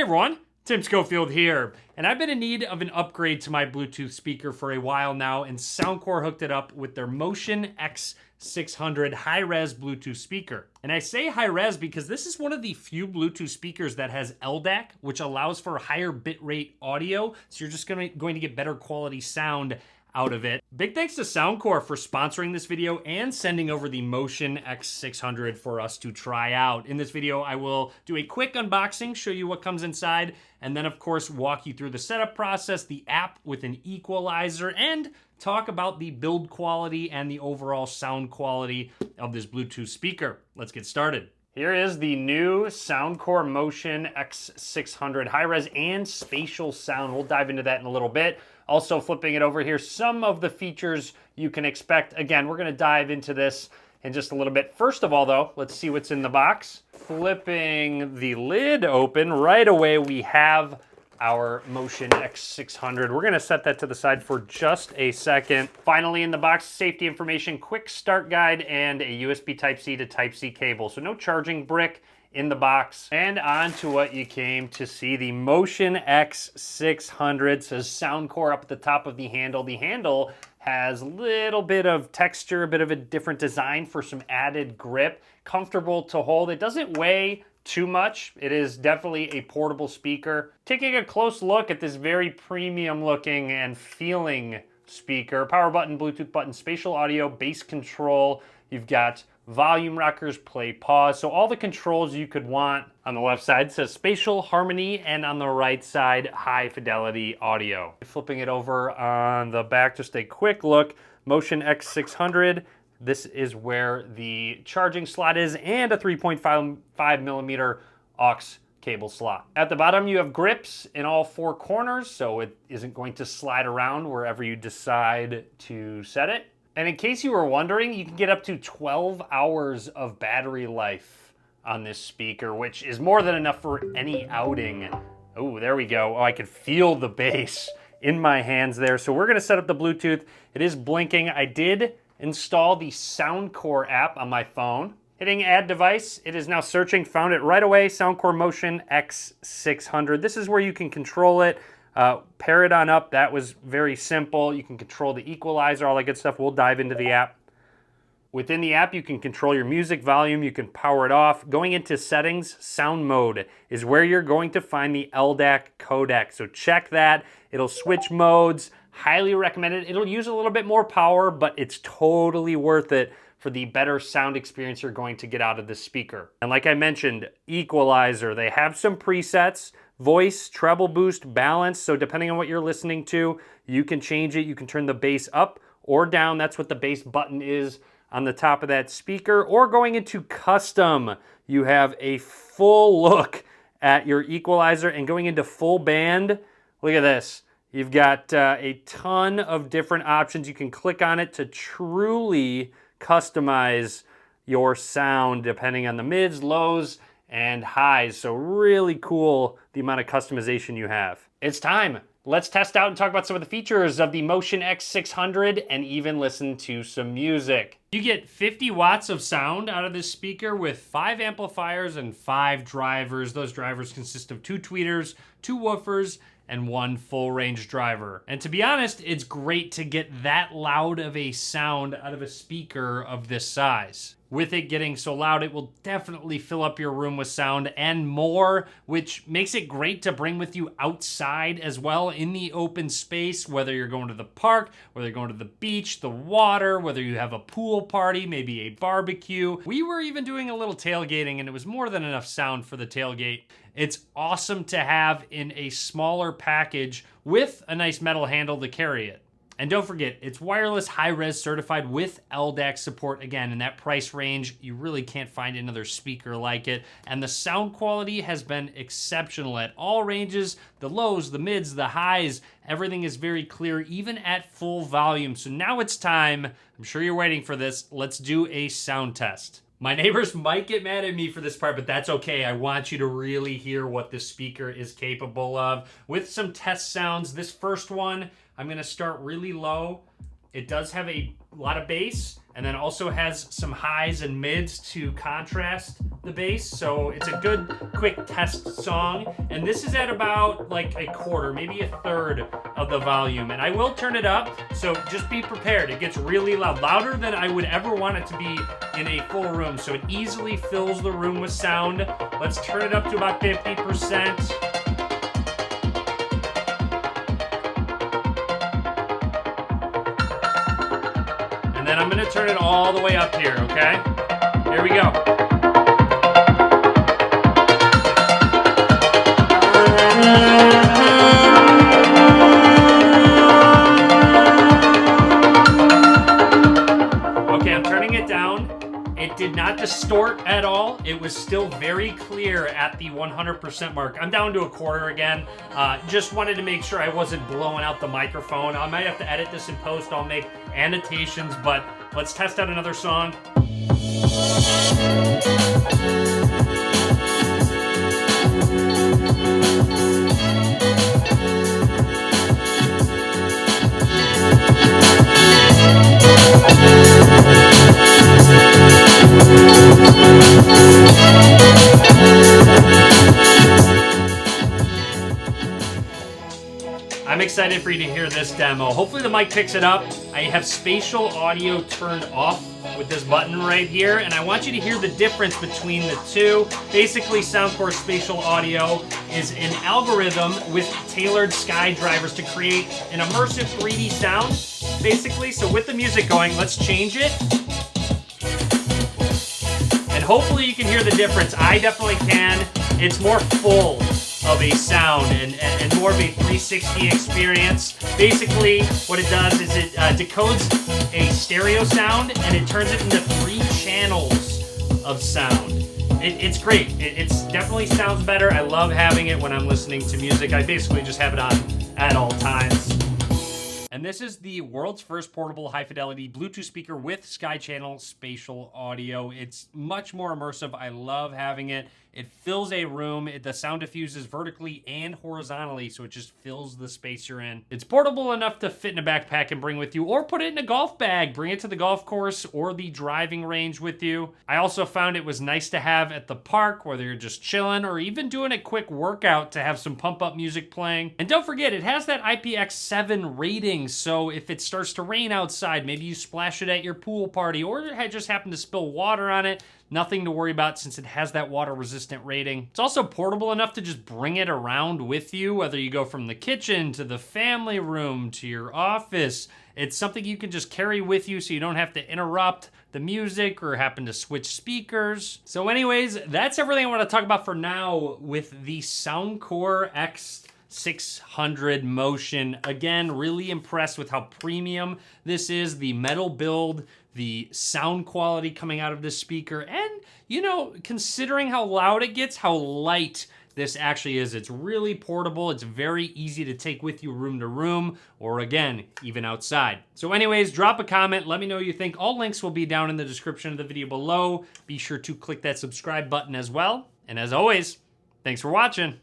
Hey everyone, Tim Schofield here, and I've been in need of an upgrade to my Bluetooth speaker for a while now, and Soundcore hooked it up with their Motion X600 high-res Bluetooth speaker. And I say high-res because this is one of the few Bluetooth speakers that has LDAC, which allows for higher bitrate audio, so you're just going to get better quality sound out of it. Big thanks to Soundcore for sponsoring this video and sending over the Motion X600 for us to try out. In this video, I will do a quick unboxing, show you what comes inside, and then of course walk you through the setup process, the app with an equalizer, and talk about the build quality and the overall sound quality of this Bluetooth speaker. Let's get started. Here is the new Soundcore Motion X600 high-res and spatial sound. We'll dive into that in a little bit. Also flipping it over here, some of the features you can expect. Again, we're gonna dive into this in just a little bit. First of all though, let's see what's in the box. Flipping the lid open, right away we have our Motion X600. We're gonna set that to the side for just a second. Finally in the box, safety information, quick start guide, and a USB Type-C to Type-C cable. So no charging brick in the box. And on to what you came to see, the Motion X600. Says Soundcore up at the top of the handle. The handle has a little bit of texture, a bit of a different design for some added grip. Comfortable to hold. It doesn't weigh too much. It is definitely a portable speaker. Taking a close look at this very premium looking and feeling speaker. Power button, Bluetooth button, spatial audio, bass control. You've got volume rockers, play, pause. So all the controls you could want. On the left side says spatial, harmony, and on the right side, high fidelity audio. Flipping it over on the back, just a quick look. Motion X600. This is where the charging slot is and a 3.5 millimeter aux cable slot. At the bottom, you have grips in all four corners, so it isn't going to slide around wherever you decide to set it. And in case you were wondering, you can get up to 12 hours of battery life on this speaker, which is more than enough for any outing. Oh, there we go. Oh, I can feel the bass in my hands there. So we're gonna set up the Bluetooth. It is blinking. I did install the Soundcore app on my phone. Hitting add device, it is now searching, found it right away, Soundcore Motion X600. This is where you can control it. Pair it on up. That was very simple. You can control the equalizer, all that good stuff. We'll dive into the app. Within the app, you can control your music volume. You can power it off. Going into settings, sound mode is where you're going to find the LDAC codec. So check that. It'll switch modes. Highly recommended. It'll use a little bit more power, but it's totally worth it for the better sound experience you're going to get out of this speaker. And like I mentioned, equalizer. They have some presets. Voice, treble boost, balance. So depending on what you're listening to, you can change it. You can turn the bass up or down. That's what the bass button is on the top of that speaker. Or going into custom, you have a full look at your equalizer. And going into full band, look at this. You've got a ton of different options. You can click on it to truly customize your sound depending on the mids, lows, and highs. So really cool the amount of customization you have. It's time. Let's test out and talk about some of the features of the Motion X600 and even listen to some music. You get 50 watts of sound out of this speaker with 5 amplifiers and 5 drivers. Those drivers consist of 2 tweeters, 2 woofers, and 1 full range driver. And to be honest, it's great to get that loud of a sound out of a speaker of this size. With it getting so loud, it will definitely fill up your room with sound and more, which makes it great to bring with you outside as well in the open space, whether you're going to the park, whether you're going to the beach, the water, whether you have a pool party, maybe a barbecue. We were even doing a little tailgating and it was more than enough sound for the tailgate. It's awesome to have in a smaller package with a nice metal handle to carry it. And don't forget, it's wireless high-res certified with LDAC support. Again, in that price range, you really can't find another speaker like it. And the sound quality has been exceptional at all ranges, the lows, the mids, the highs. Everything is very clear, even at full volume. So now it's time, I'm sure you're waiting for this, let's do a sound test. My neighbors might get mad at me for this part, but that's okay. I want you to really hear what this speaker is capable of. With some test sounds, this first one, I'm gonna start really low. It does have a lot of bass, and then also has some highs and mids to contrast the bass. So it's a good quick test song. And this is at about like a quarter, maybe a third of the volume. And I will turn it up, so just be prepared. It gets really loud, louder than I would ever want it to be in a full room. So it easily fills the room with sound. Let's turn it up to about 50%. And then I'm gonna turn it all the way up here, okay? Here we go. Okay, I'm turning it down. It did not distort at all. It was still very clear at the 100% mark. I'm down to a quarter again. Just wanted to make sure I wasn't blowing out the microphone. I might have to edit this in post. I'll make annotations, but let's test out another song. I'm excited for you to hear this demo. Hopefully the mic picks it up. I have spatial audio turned off with this button right here, and I want you to hear the difference between the two. Basically, Soundcore Spatial Audio is an algorithm with tailored sky drivers to create an immersive 3D sound, basically. So with the music going, let's change it. And hopefully you can hear the difference. I definitely can. It's more full of a sound and more of a 360 experience. Basically, what it does is it decodes a stereo sound and it turns it into 3 channels of sound. It's great. It definitely sounds better. I love having it when I'm listening to music. I basically just have it on at all times. And this is the world's first portable high-fidelity Bluetooth speaker with Sky-Channel spatial audio. It's much more immersive. I love having it. It fills a room. The sound diffuses vertically and horizontally, so it just fills the space you're in. It's portable enough to fit in a backpack and bring with you, or put it in a golf bag. Bring it to the golf course or the driving range with you. I also found it was nice to have at the park, whether you're just chilling or even doing a quick workout, to have some pump-up music playing. And don't forget, it has that IPX7 rating, so if it starts to rain outside, maybe you splash it at your pool party, or it just happened to spill water on it, nothing to worry about since it has that water-resistant rating. It's also portable enough to just bring it around with you, whether you go from the kitchen to the family room to your office. It's something you can just carry with you so you don't have to interrupt the music or happen to switch speakers. So anyways, that's everything I want to talk about for now with the Soundcore X600 Motion. Again, really impressed with how premium this is, the metal build, the sound quality coming out of this speaker, and, you know, considering how loud it gets, how light this actually is. It's really portable. It's very easy to take with you room to room, or again, even outside. So anyways, drop a comment. Let me know what you think. All links will be down in the description of the video below. Be sure to click that subscribe button as well. And as always, thanks for watching.